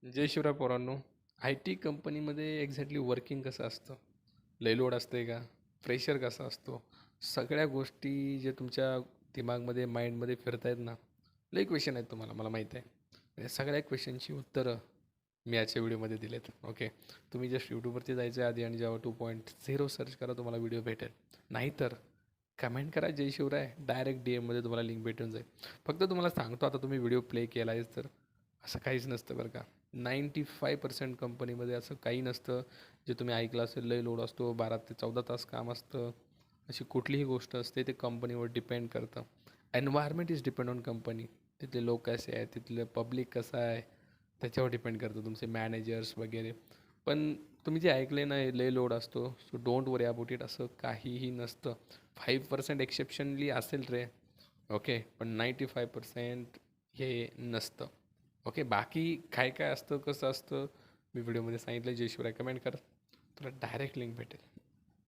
जय शिवराय पोरांनो. I T कंपनीमध्ये exactly working कसं असतं? लय लोड असते का? प्रेशर कसा असतो? सगळ्या गोष्टी जे तुमच्या दिमागमध्ये माइंडमध्ये फिरत आहेत ना, लय क्वेश्चन आहेत तुम्हाला, मला माहीत आहे. या सगळ्या क्वेश्चनची उत्तरं मी आजच्या व्हिडिओमध्ये दिलेत. ओके, तुम्ही जस्ट यूट्यूबवरती जायचं आधी आणि जेव्हा 2.0 सर्च करा, तुम्हाला व्हिडिओ भेटेल. नाहीतर कमेंट करा जय शिवराय, डायरेक्ट डी एममध्ये तुम्हाला लिंक भेटून जाईल. फक्त तुम्हाला सांगतो, आता तुम्ही व्हिडिओ प्ले केला आहेच तर असं काहीच नसतं बरं का. 95% कंपनीमध्ये असं काही नसतं. जे तुम्ही ऐकलं असेल, लय लोड असतो, 12 ते 14 तास काम असतं, अशी कुठलीही गोष्ट असते ते कंपनीवर डिपेंड करतं. Environment is depend on company. तिथले लोक कसे आहेत, तिथलं पब्लिक कसं आहे, त्याच्यावर डिपेंड करतं तुमचे मॅनेजर्स वगैरे. पण तुम्ही जे ऐकले ना, लय लोड असतो, so don't worry about it. असं काहीही नसतं. 5% एक्सेप्शनली असेल रे. ओके, पण 95% हे नसतं. ओके, बाकी काय काय असतं, कसं असतं, मी व्हिडिओमध्ये सांगितलं. जय शिवराय, कमेंट कर, तुला डायरेक्ट लिंक भेटेल.